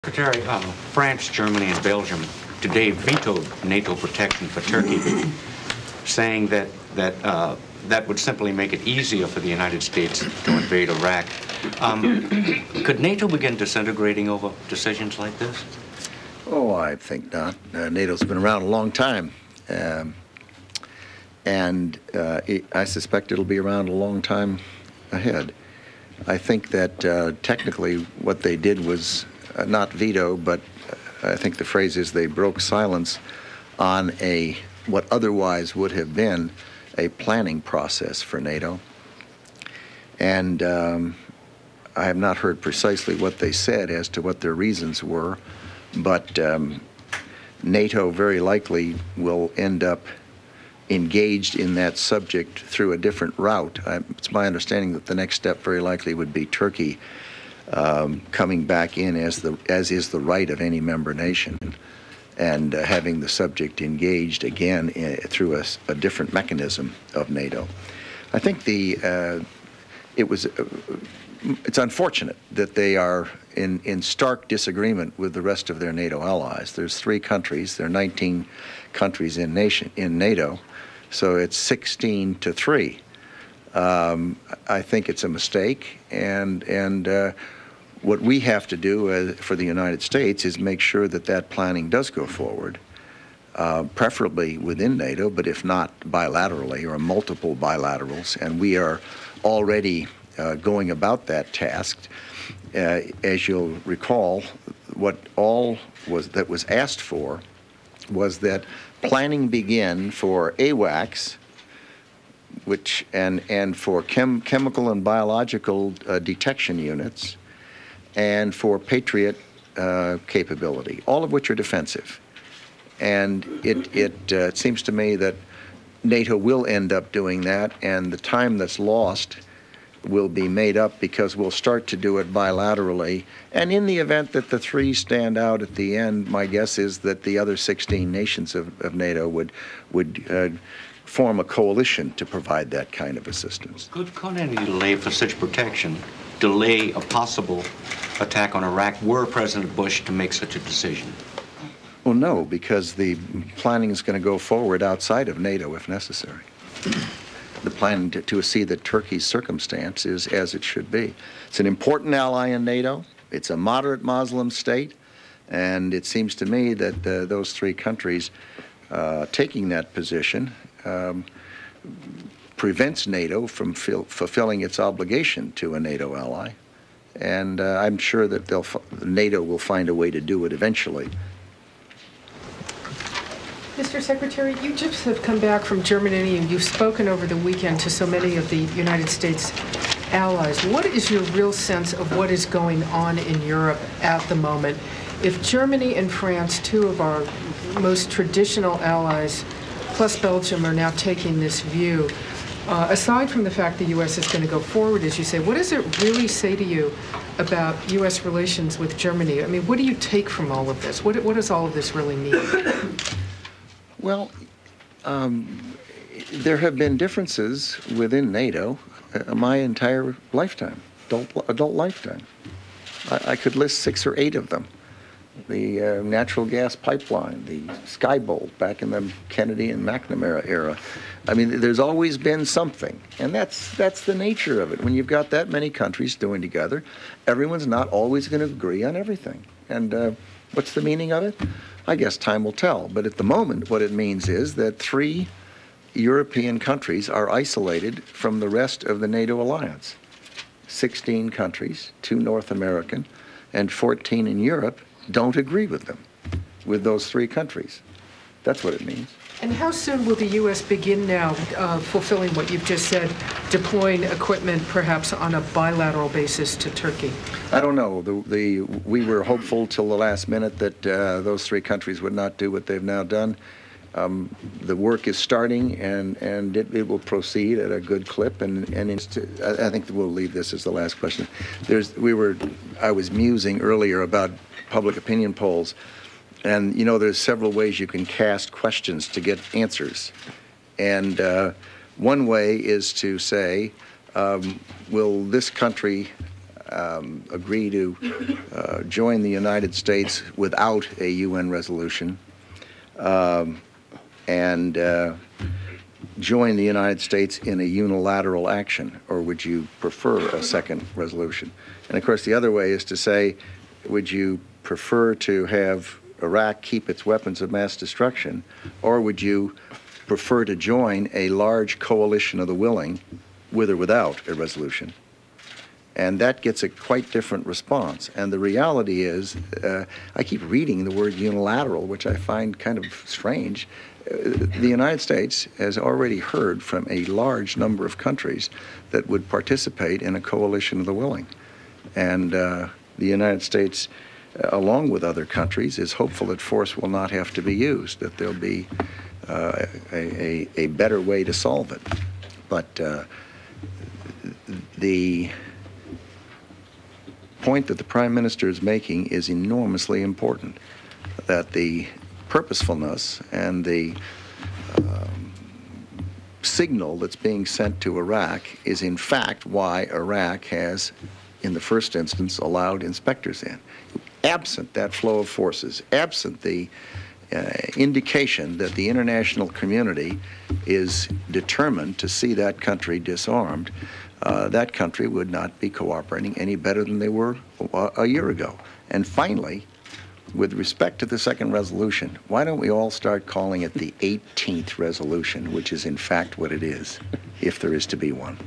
Secretary, France, Germany, and Belgium today vetoed NATO protection for Turkey, saying that that would simply make it easier for the United States to invade Iraq. Could NATO begin disintegrating over decisions like this? Oh, I think not. NATO's been around a long time, and I suspect it'll be around a long time ahead. I think that technically what they did was not veto, but I think the phrase is they broke silence on what otherwise would have been a planning process for NATO. And I have not heard precisely what they said as to what their reasons were, but NATO very likely will end up engaged in that subject through a different route. It's my understanding that the next step very likely would be Turkey coming back in as is the right of any member nation, and having the subject engaged again through a different mechanism of NATO. I think it's unfortunate that they are in stark disagreement with the rest of their NATO allies. There's 3 countries. There are 19 countries in NATO, so it's 16-3. I think it's a mistake, and what we have to do for the United States is make sure that that planning does go forward, preferably within NATO, but if not bilaterally or multiple bilaterals. And we are already going about that task. As you'll recall, what that was asked for was that planning begin for AWACS, and for chemical and biological detection units, and for Patriot capability, all of which are defensive. And it seems to me that NATO will end up doing that, and the time that's lost will be made up because we'll start to do it bilaterally. And in the event that the 3 stand out at the end, my guess is that the other 16 nations of NATO would form a coalition to provide that kind of assistance. Could any delay for such protection delay a possible attack on Iraq were President Bush to make such a decision? Well, no, because the planning is going to go forward outside of NATO if necessary. The plan to see that Turkey's circumstance is as it should be. It's an important ally in NATO. It's a moderate Muslim state, and it seems to me that those 3 countries taking that position prevents NATO from fulfilling its obligation to a NATO ally. And I'm sure that NATO will find a way to do it eventually. Mr. Secretary, you just have come back from Germany, and you've spoken over the weekend to so many of the United States allies. What is your real sense of what is going on in Europe at the moment? If Germany and France, 2 of our most traditional allies, plus Belgium, are now taking this view, aside from the fact the U.S. is going to go forward, as you say, what does it really say to you about U.S. relations with Germany? I mean, what do you take from all of this? What does all of this really mean? Well, there have been differences within NATO my entire lifetime, adult lifetime. I could list 6 or 8 of them. The natural gas pipeline, the Skybolt back in the Kennedy and McNamara era. I mean, there's always been something, and that's the nature of it. When you've got that many countries doing together, everyone's not always going to agree on everything. And what's the meaning of it? I guess time will tell. But at the moment, what it means is that 3 European countries are isolated from the rest of the NATO alliance. 16 countries, 2 North American, and 14 in Europe don't agree with them, with those 3 countries. That's what it means. And how soon will the U.S. begin now fulfilling what you've just said, deploying equipment perhaps on a bilateral basis to Turkey? I don't know. We were hopeful till the last minute that those 3 countries would not do what they've now done. The work is starting, and it will proceed at a good clip. And I think we'll leave this as the last question. I was musing earlier about public opinion polls. And, you know, there's several ways you can cast questions to get answers. And one way is to say, will this country agree to join the United States without a UN resolution and join the United States in a unilateral action, or would you prefer a second resolution? And of course, the other way is to say, would you prefer to have Iraq keep its weapons of mass destruction, or would you prefer to join a large coalition of the willing, with or without a resolution? And that gets a quite different response. And the reality is, I keep reading the word unilateral, which I find kind of strange. The United States has already heard from a large number of countries that would participate in a coalition of the willing. And the United States, along with other countries, is hopeful that force will not have to be used, that there'll be a better way to solve it. But the point that the Prime Minister is making is enormously important, that the purposefulness and the signal that's being sent to Iraq is in fact why Iraq has, in the first instance, allowed inspectors in. Absent that flow of forces, absent the indication that the international community is determined to see that country disarmed, that country would not be cooperating any better than they were a year ago. And finally, with respect to the second resolution, why don't we all start calling it the 18th resolution, which is in fact what it is, if there is to be one?